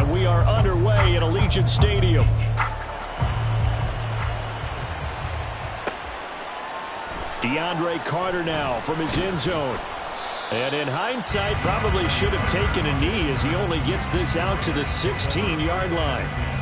and we are underway at Allegiant Stadium. DeAndre Carter now from his end zone. And in hindsight, probably should have taken a knee as he only gets this out to the 16-yard line.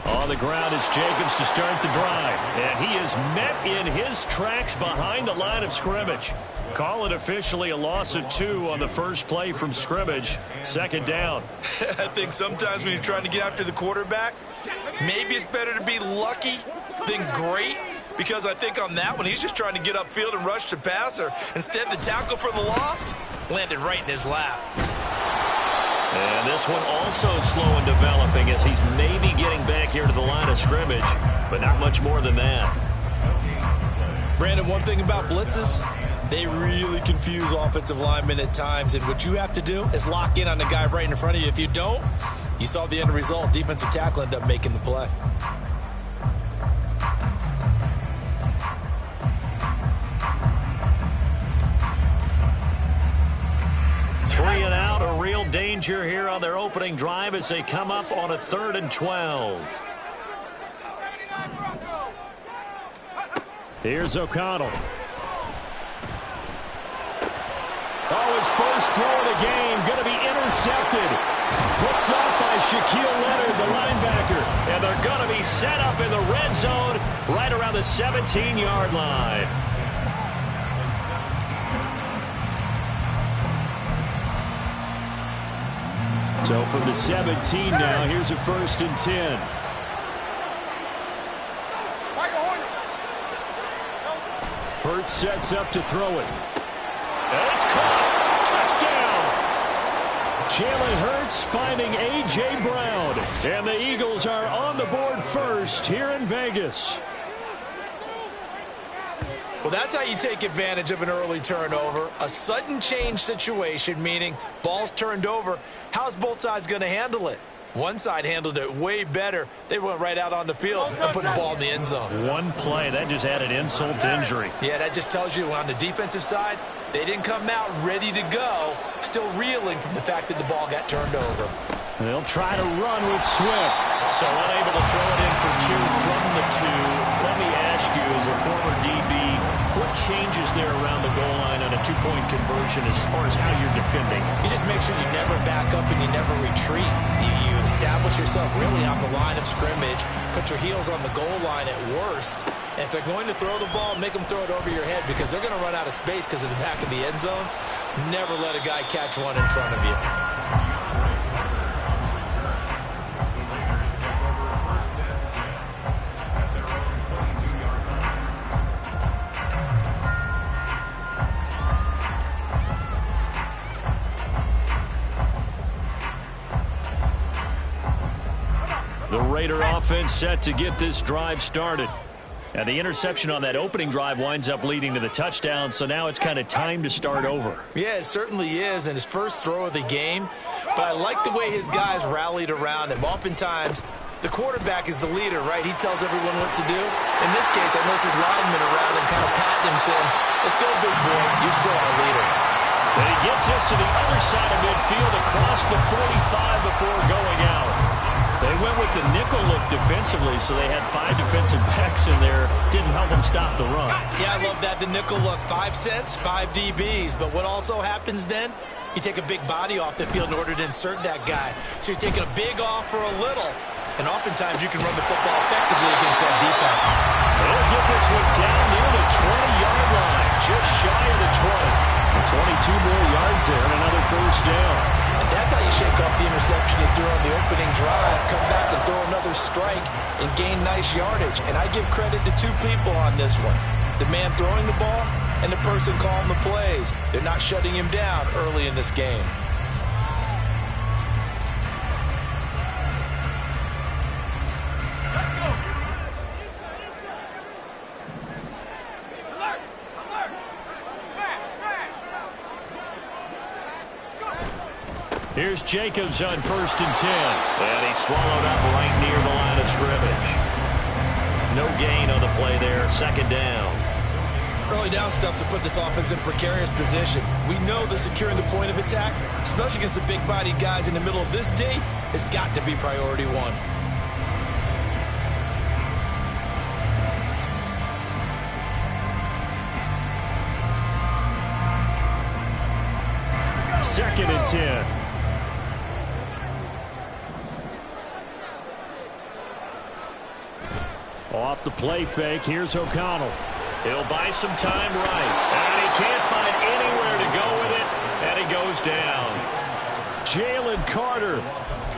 On the ground is Jacobs to start the drive. And he is met in his tracks behind the line of scrimmage. Call it officially a loss of 2 on the first play from scrimmage. Second down. I think sometimes when you're trying to get after the quarterback, maybe it's better to be lucky than great. Because I think on that one, he's just trying to get upfield and rush the passer. Instead, the tackle for the loss landed right in his lap. And this one also slow in developing as he's maybe getting back here to the line of scrimmage, but not much more than that. Brandon, one thing about blitzes, they really confuse offensive linemen at times, and what you have to do is lock in on the guy right in front of you. If you don't, you saw the end result. Defensive tackle ended up making the play. Three and out, a real danger here on their opening drive as they come up on a 3rd and 12. Here's O'Connell. Oh, his first throw of the game going to be intercepted. Picked up by Shaquille Leonard, the linebacker. And they're going to be set up in the red zone right around the 17-yard line. So from the 17 now, here's a 1st and 10. Hurts sets up to throw it. And it's caught. Touchdown. Jalen Hurts finding A.J. Brown. And the Eagles are on the board first here in Vegas. Well, that's how you take advantage of an early turnover. A sudden change situation, meaning ball's turned over. How's both sides going to handle it? One side handled it way better. They went right out on the field and put the ball in the end zone. One play, that just added insult to injury. Yeah, that just tells you on the defensive side, they didn't come out ready to go, still reeling from the fact that the ball got turned over. They'll try to run with Swift. So unable to throw it in for 2 from the 2. Let me ask you, as a former DB, what changes there around the goal line on a 2-point conversion as far as how you're defending? You just make sure you never back up and you never retreat. You establish yourself really on the line of scrimmage, put your heels on the goal line at worst. And if they're going to throw the ball, make them throw it over your head because they're going to run out of space because of the back of the end zone. Never let a guy catch one in front of you. The Raider offense set to get this drive started. And the interception on that opening drive winds up leading to the touchdown, so now it's kind of time to start over. Yeah, it certainly is, and his first throw of the game. But I like the way his guys rallied around him. Oftentimes, the quarterback is the leader, right? He tells everyone what to do. In this case, I noticed his linemen around him kind of patting him, saying, "Let's go, big boy. You're still our leader." And he gets us to the other side of midfield across the 45 before going out. They went with the nickel look defensively, so they had 5 defensive backs in there. Didn't help them stop the run. Yeah, I love that, the nickel look. 5 cents, 5 DBs. But what also happens then? You take a big body off the field in order to insert that guy. So you're taking a big off for a little. And oftentimes you can run the football effectively against that defense. They'll get this one down near the 20-yard line, just shy of the 20. 22 more yards there and another first down. And that's how you shake off the interception you threw on the opening drive, come back and throw another strike and gain nice yardage. And I give credit to 2 people on this one. The man throwing the ball and the person calling the plays. They're not shutting him down early in this game. Here's Jacobs on 1st and 10. And he swallowed up right near the line of scrimmage. No gain on the play there. 2nd down. Early down stuff to put this offense in precarious position. We know that securing the point of attack, especially against the big-bodied guys in the middle of this D, has got to be priority one. Second and 10. Off the play fake, here's O'Connell. He'll buy some time right. And he can't find anywhere to go with it, and he goes down. Jalen Carter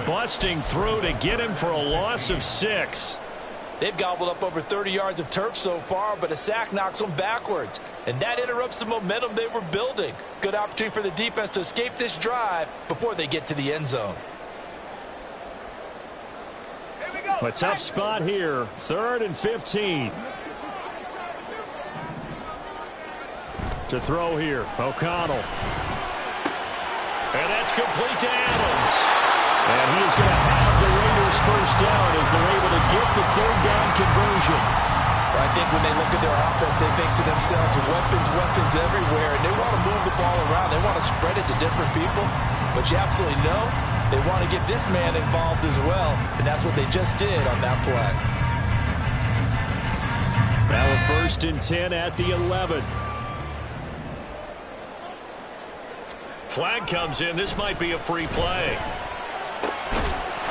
busting through to get him for a loss of 6. They've gobbled up over 30 yards of turf so far, but a sack knocks them backwards. And that interrupts the momentum they were building. Good opportunity for the defense to escape this drive before they get to the end zone. A tough spot here. 3rd and 15. To throw here, O'Connell. And that's complete to Adams. And he is going to have the Raiders first down as they're able to get the 3rd down conversion. I think when they look at their offense, they think to themselves, weapons everywhere, and they want to move the ball around. They want to spread it to different people. But you absolutely know they want to get this man involved as well, and that's what they just did on that play. Now a 1st and 10 at the 11. Flag comes in. This might be a free play.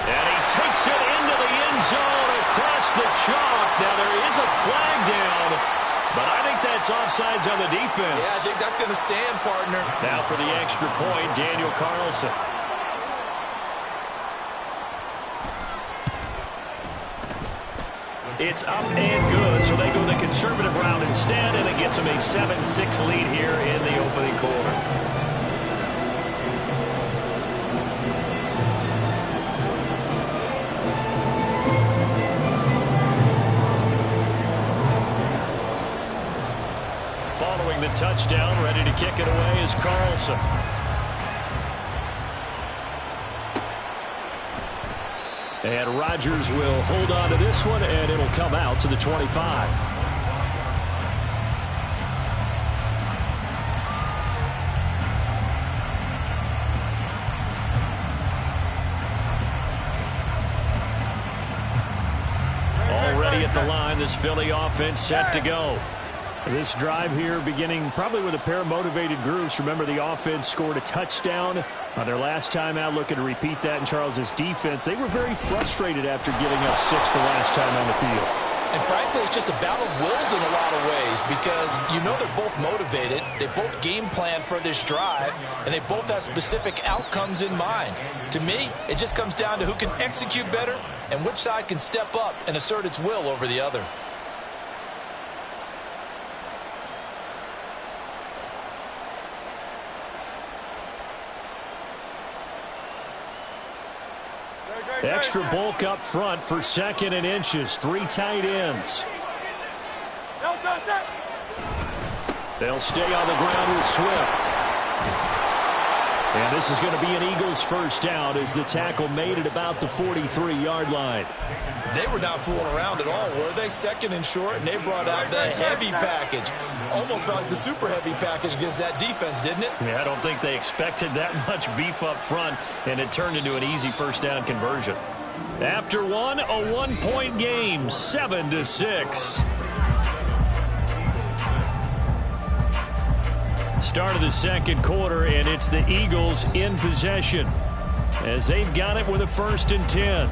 And he takes it into the end zone across the chalk. Now there is a flag down, but I think that's offsides on the defense. Yeah, I think that's going to stand, partner. Now for the extra point, Daniel Carlson. It's up and good, so they go the conservative route instead, and it gets them a 7-6 lead here in the opening quarter. Following the touchdown, ready to kick it away is Carlson. And Rodgers will hold on to this one, and it'll come out to the 25. Already at the line, this Philly offense set to go. This drive here beginning probably with a pair of motivated groups. Remember, the offense scored a touchdown on their last time out. Looking to repeat that in Charles's defense. They were very frustrated after giving up 6 the last time on the field. And frankly, it's just a battle of wills in a lot of ways because you know they're both motivated. They both game plan for this drive, and they both have specific outcomes in mind. To me, it just comes down to who can execute better and which side can step up and assert its will over the other. Extra bulk up front for 2nd and inches. 3 tight ends. They'll stay on the ground with Swift. And this is going to be an Eagles first down as the tackle made at about the 43-yard line. They were not fooling around at all, were they? 2nd and short, and they brought out the heavy package. Almost felt like the super heavy package against that defense, didn't it? Yeah, I don't think they expected that much beef up front, and it turned into an easy first down conversion. After one, a 1-point game, 7-6. Start of the second quarter, and it's the Eagles in possession as they've got it with a 1st and 10.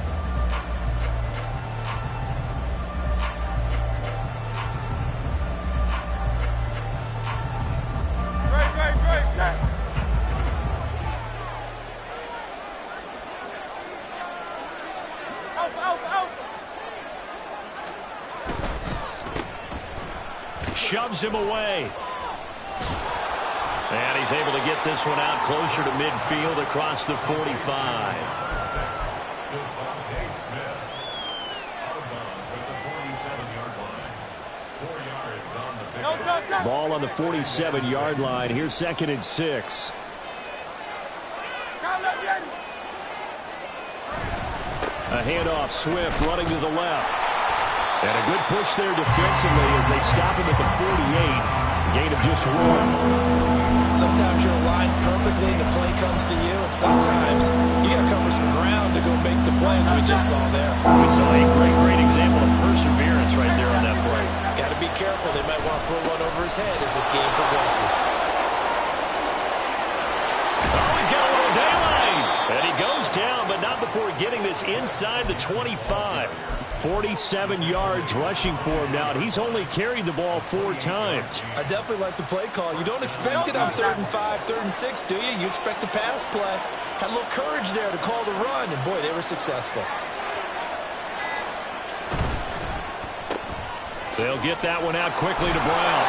Shoves him away. And he's able to get this one out closer to midfield across the 45. Ball on the 47-yard line. Here's 2nd and 6. A handoff, Swift running to the left. And a good push there defensively as they stop him at the 48. Gain of just 1. Sometimes you're aligned perfectly and the play comes to you, and sometimes you got to cover some ground to go make the play, as we just saw there. We saw a great example of perseverance right there on that play. Got to be careful. They might want to throw one over his head as this game progresses. Oh, he's got a little daylight. And he goes down, but not before getting this inside the 25. 47 yards rushing for him now, and he's only carried the ball 4 times. I definitely like the play call. You don't expect it on 3rd and 5, 3rd and 6, do you? You expect a pass play. Had a little courage there to call the run, and boy, they were successful. They'll get that one out quickly to Brown.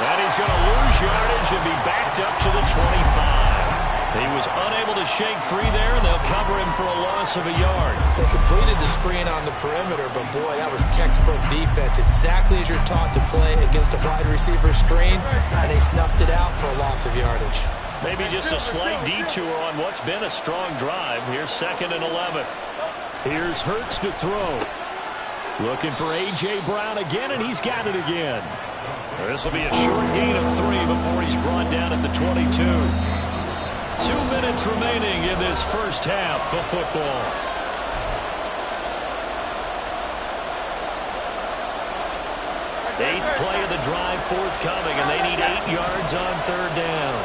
And he's going to lose yardage and be backed up to the 25. He was unable to shake free there, and they'll cover him for a loss of a yard. They completed the screen on the perimeter, but boy, that was textbook defense. Exactly as you're taught to play against a wide receiver screen, and they snuffed it out for a loss of yardage. Maybe just a slight detour on what's been a strong drive. Here's 2nd and 11. Here's Hurts to throw. Looking for A.J. Brown again, and he's got it again. This will be a short gain of 3 before he's brought down at the 22. 2 minutes remaining in this first half of football. Eighth play of the drive forthcoming, and they need 8 yards on 3rd down.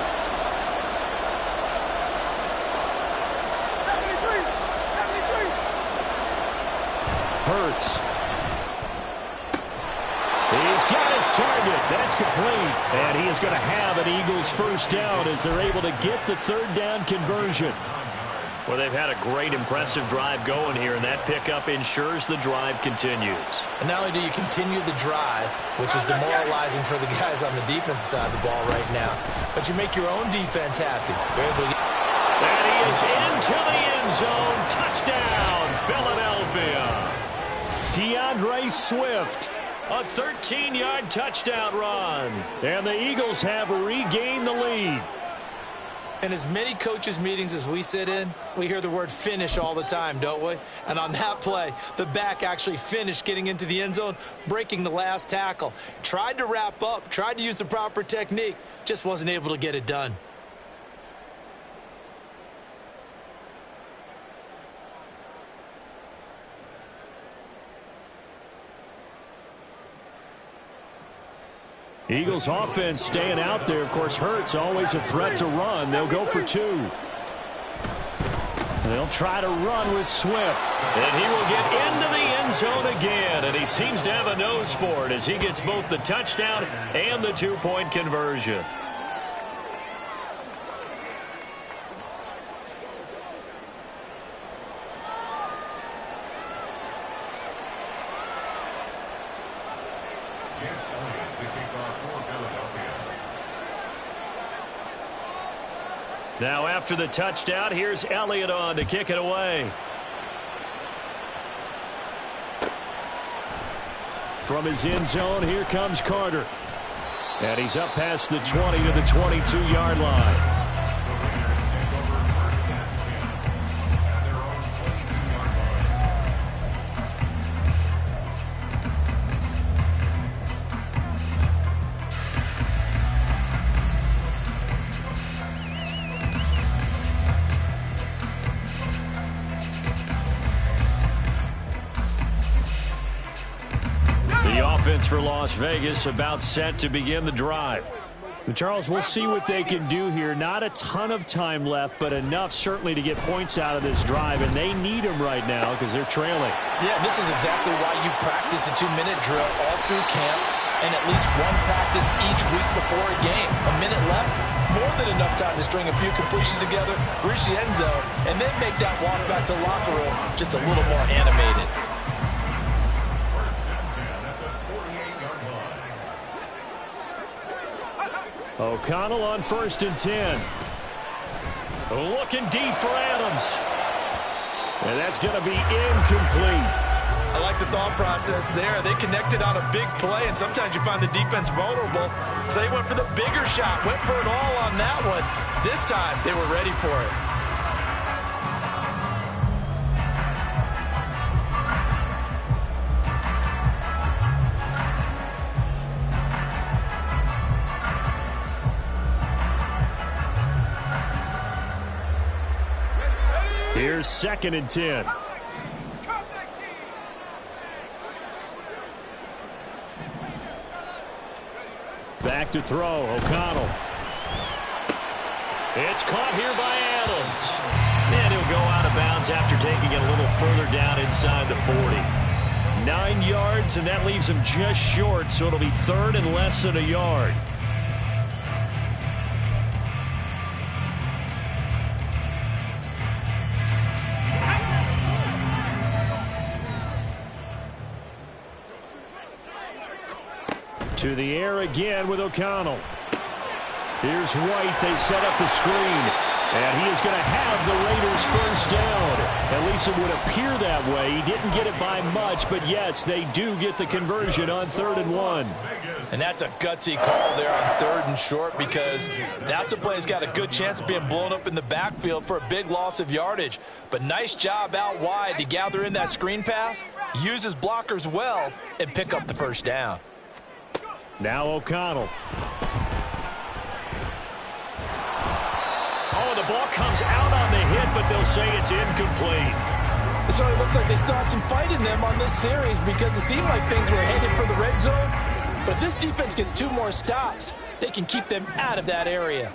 Hurts. He's got his target. That's complete. And he is going to have an Eagles first down as they're able to get the 3rd down conversion. Well, they've had a great, impressive drive going here, and that pickup ensures the drive continues. And not only do you continue the drive, which is demoralizing for the guys on the defensive side of the ball right now, but you make your own defense happy. And he is into the end zone. Touchdown, Philadelphia. DeAndre Swift. A 13-yard touchdown run. And the Eagles have regained the lead. In as many coaches' meetings as we sit in, we hear the word finish all the time, don't we? And on that play, the back actually finished getting into the end zone, breaking the last tackle. Tried to wrap up, tried to use the proper technique, just wasn't able to get it done. Eagles offense staying out there. Of course, Hurts always a threat to run. They'll go for 2. They'll try to run with Swift. And he will get into the end zone again. And he seems to have a nose for it as he gets both the touchdown and the 2-point conversion. Now after the touchdown, here's Elliott on to kick it away. From his end zone, here comes Carter. And he's up past the 20 to the 22-yard line. For Las Vegas, about set to begin the drive. But Charles, we'll see what they can do here. Not a ton of time left, but enough certainly to get points out of this drive, and they need them right now because they're trailing. Yeah, this is exactly why you practice a 2-minute drill all through camp and at least one practice each week before a game. A minute left, more than enough time to string a few completions together, reach the end zone, and then make that walk back to the locker room just a little more animated. O'Connell on 1st and 10. Looking deep for Adams. And that's going to be incomplete. I like the thought process there. They connected on a big play, and sometimes you find the defense vulnerable. So they went for the bigger shot, went for it all on that one. This time, they were ready for it. Here's 2nd and 10. Back to throw, O'Connell. It's caught here by Adams. And he'll go out of bounds after taking it a little further down inside the 40. 9 yards, and that leaves him just short, so it'll be 3rd and less than a yard. To the air again with O'Connell. Here's White. They set up the screen. And he is going to have the Raiders first down. At least it would appear that way. He didn't get it by much, but yes, they do get the conversion on 3rd and 1. And that's a gutsy call there on 3rd and short, because that's a play that's got a good chance of being blown up in the backfield for a big loss of yardage. But nice job out wide to gather in that screen pass, use his blockers well, and pick up the first down. Now O'Connell. Oh, the ball comes out on the hit, but they'll say it's incomplete. It certainly looks like they still have some fight in them on this series, because it seemed like things were headed for the red zone. But if this defense gets 2 more stops, they can keep them out of that area.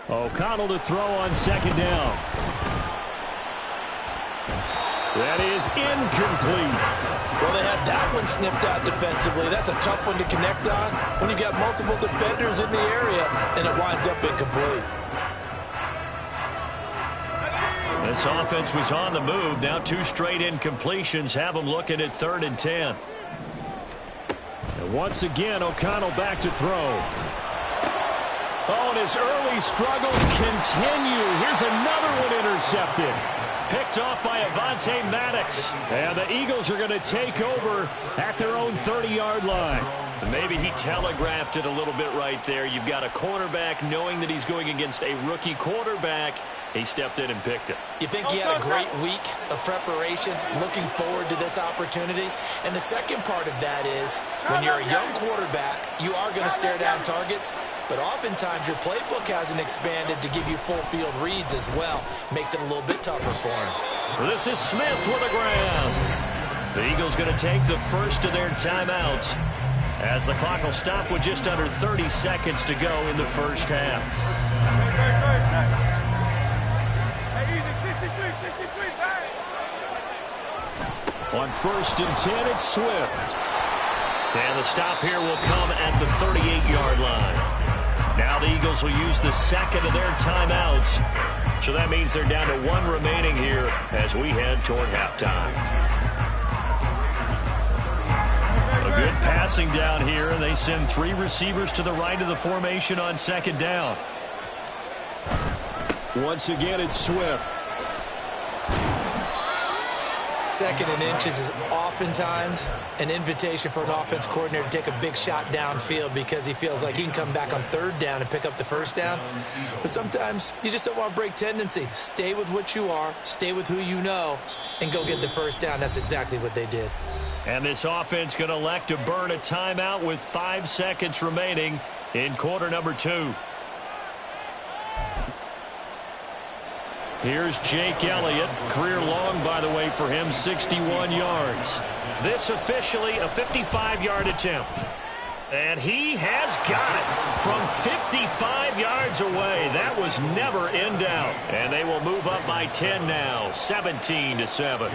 O'Connell to throw on 2nd down. That is incomplete. Well, they had that one snipped out defensively. That's a tough one to connect on when you got multiple defenders in the area, and it winds up incomplete. This offense was on the move. Now 2 straight incompletions have them looking at 3rd and 10. And once again, O'Connell back to throw. Oh, and his early struggles continue. Here's another one intercepted. Picked off by Avonte Maddox. And the Eagles are going to take over at their own 30-yard line. Maybe he telegraphed it a little bit right there. You've got a cornerback knowing that he's going against a rookie quarterback. He stepped in and picked it. You think he had a great week of preparation, looking forward to this opportunity? And the second part of that is, when you're a young quarterback, you are going to stare down targets, but oftentimes your playbook hasn't expanded to give you full field reads as well. Makes it a little bit tougher for him. This is Smith with the ground. The Eagles going to take the first of their timeouts, as the clock will stop with just under 30 seconds to go in the first half. On 1st and 10, it's Swift. And the stop here will come at the 38-yard line. Now the Eagles will use the second of their timeouts. So that means they're down to 1 remaining here as we head toward halftime. A good passing down here, and they send 3 receivers to the right of the formation on 2nd down. Once again, it's Swift. 2nd and inches is oftentimes an invitation for an offense coordinator to take a big shot downfield, because he feels like he can come back on 3rd down and pick up the first down. But sometimes you just don't want to break tendency. Stay with what you are, stay with who you know, and go get the first down. That's exactly what they did. And this offense going to elect to burn a timeout with 5 seconds remaining in quarter number 2. Here's Jake Elliott. Career long, by the way, for him, 61 yards. This officially a 55-yard attempt. And he has got it from 55 yards away. That was never in doubt. And they will move up by 10 now, 17-7.